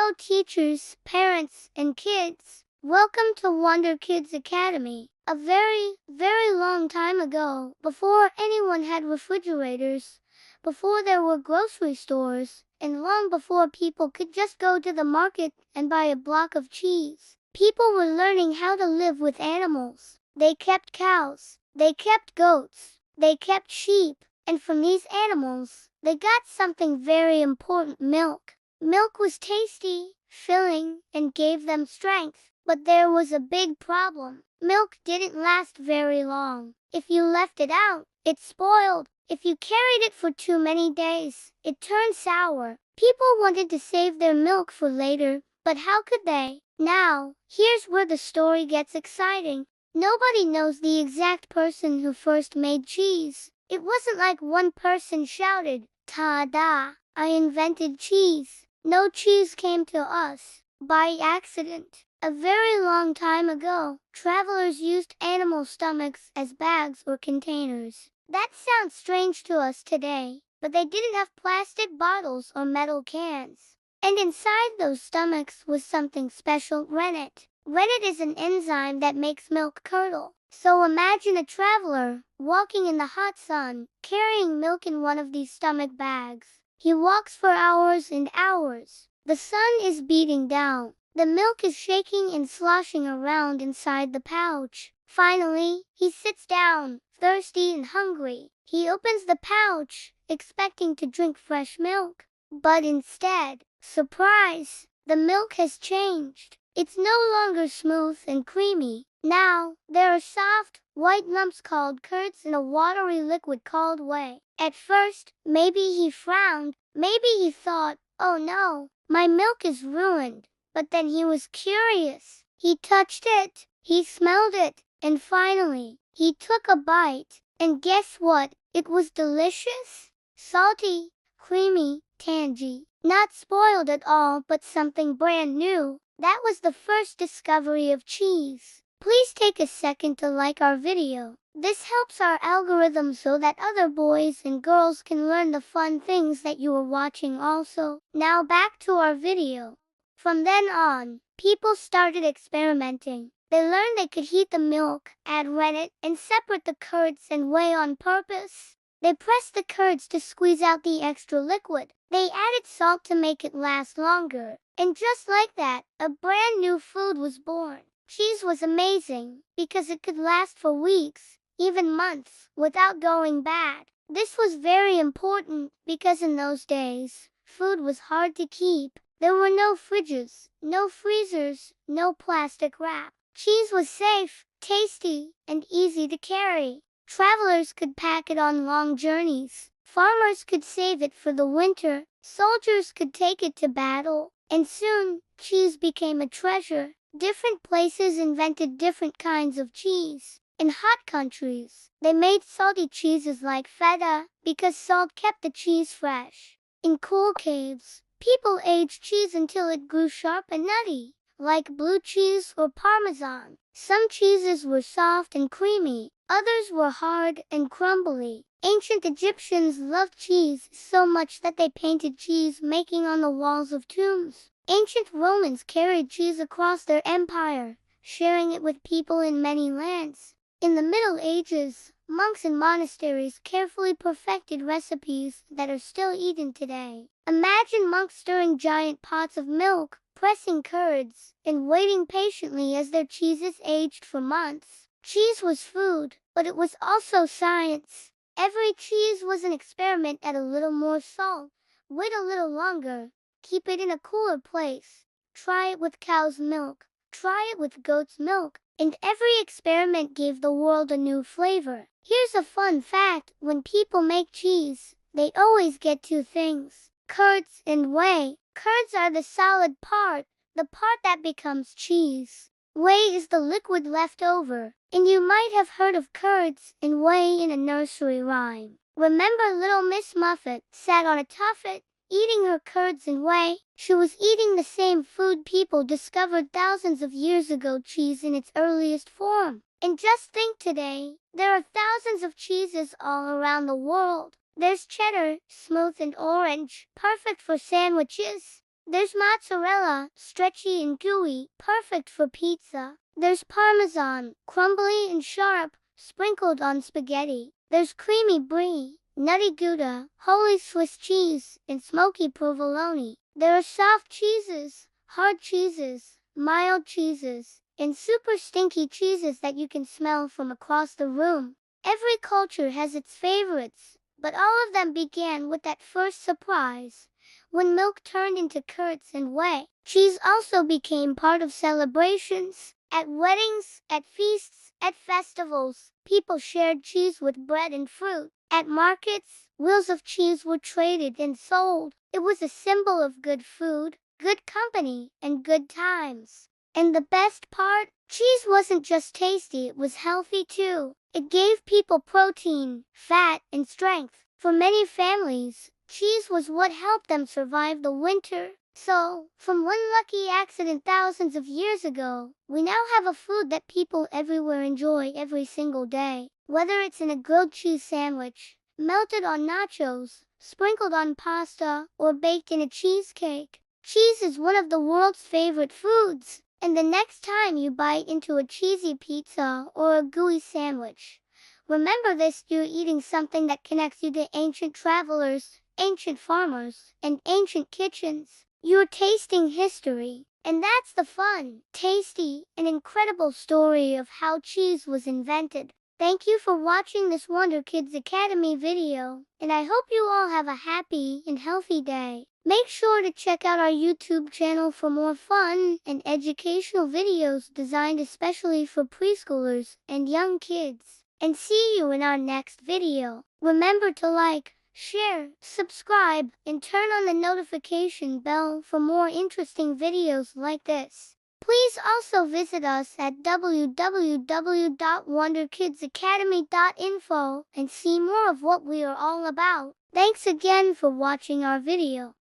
Hello teachers, parents, and kids. Welcome to Wonder Kids Academy. A very, very long time ago, before anyone had refrigerators, before there were grocery stores, and long before people could just go to the market and buy a block of cheese, people were learning how to live with animals. They kept cows, they kept goats, they kept sheep, and from these animals, they got something very important: milk. Milk was tasty, filling, and gave them strength. But there was a big problem. Milk didn't last very long. If you left it out, it spoiled. If you carried it for too many days, it turned sour. People wanted to save their milk for later, but how could they? Now, here's where the story gets exciting. Nobody knows the exact person who first made cheese. It wasn't like one person shouted, "Ta-da! I invented cheese." No, cheese came to us by accident. A very long time ago, travelers used animal stomachs as bags or containers. That sounds strange to us today, but they didn't have plastic bottles or metal cans. And inside those stomachs was something special: rennet. Rennet is an enzyme that makes milk curdle. So imagine a traveler walking in the hot sun, carrying milk in one of these stomach bags. He walks for hours and hours. The sun is beating down. The milk is shaking and sloshing around inside the pouch. Finally, he sits down, thirsty and hungry. He opens the pouch, expecting to drink fresh milk. But instead, surprise, the milk has changed. It's no longer smooth and creamy. Now, there are soft, white lumps called curds and a watery liquid called whey. At first, maybe he frowned. Maybe he thought, "Oh no, my milk is ruined." But then he was curious. He touched it, he smelled it, and finally, he took a bite. And guess what? It was delicious. Salty, creamy, tangy. Not spoiled at all, but something brand new. That was the first discovery of cheese. Please take a second to like our video. This helps our algorithm so that other boys and girls can learn the fun things that you are watching also. Now back to our video. From then on, people started experimenting. They learned they could heat the milk, add rennet, and separate the curds and whey on purpose. They pressed the curds to squeeze out the extra liquid. They added salt to make it last longer. And just like that, a brand new food was born. Cheese was amazing because it could last for weeks, even months, without going bad. This was very important because in those days, food was hard to keep. There were no fridges, no freezers, no plastic wrap. Cheese was safe, tasty, and easy to carry. Travelers could pack it on long journeys. Farmers could save it for the winter. Soldiers could take it to battle. And soon, cheese became a treasure. Different places invented different kinds of cheese. In hot countries, they made salty cheeses like feta because salt kept the cheese fresh. In cool caves, people aged cheese until it grew sharp and nutty, like blue cheese or Parmesan. Some cheeses were soft and creamy, others were hard and crumbly. Ancient Egyptians loved cheese so much that they painted cheese making on the walls of tombs. Ancient Romans carried cheese across their empire, sharing it with people in many lands. In the Middle Ages, monks in monasteries carefully perfected recipes that are still eaten today. Imagine monks stirring giant pots of milk, pressing curds, and waiting patiently as their cheeses aged for months. Cheese was food, but it was also science. Every cheese was an experiment: add a little more salt, wait a little longer, keep it in a cooler place, try it with cow's milk, try it with goat's milk, and every experiment gave the world a new flavor. Here's a fun fact: when people make cheese, they always get two things: curds and whey. Curds are the solid part, the part that becomes cheese. Whey is the liquid left over, and you might have heard of curds and whey in a nursery rhyme. Remember little Miss Muffet sat on a tuffet, eating her curds and whey? She was eating the same food people discovered thousands of years ago: cheese in its earliest form. And just think, today, there are thousands of cheeses all around the world. There's cheddar, smooth and orange, perfect for sandwiches. There's mozzarella, stretchy and gooey, perfect for pizza. There's parmesan, crumbly and sharp, sprinkled on spaghetti. There's creamy brie, nutty Gouda, holy Swiss cheese, and smoky provolone. There are soft cheeses, hard cheeses, mild cheeses, and super stinky cheeses that you can smell from across the room. Every culture has its favorites, but all of them began with that first surprise, when milk turned into curds and whey. Cheese also became part of celebrations. At weddings, at feasts, at festivals, people shared cheese with bread and fruit. At markets, wheels of cheese were traded and sold. It was a symbol of good food, good company, and good times. And the best part, cheese wasn't just tasty, it was healthy too. It gave people protein, fat, and strength. For many families, cheese was what helped them survive the winter. So, from one lucky accident thousands of years ago, we now have a food that people everywhere enjoy every single day. Whether it's in a grilled cheese sandwich, melted on nachos, sprinkled on pasta, or baked in a cheesecake, cheese is one of the world's favorite foods. And the next time you bite into a cheesy pizza or a gooey sandwich, remember this: you're eating something that connects you to ancient travelers, ancient farmers, and ancient kitchens. You're tasting history. And that's the fun, tasty, and incredible story of how cheese was invented. Thank you for watching this Wonder Kids Academy video, and I hope you all have a happy and healthy day. Make sure to check out our YouTube channel for more fun and educational videos designed especially for preschoolers and young kids. And see you in our next video. Remember to like, share, subscribe, and turn on the notification bell for more interesting videos like this. Please also visit us at www.wonderkidsacademy.info and see more of what we are all about. Thanks again for watching our video.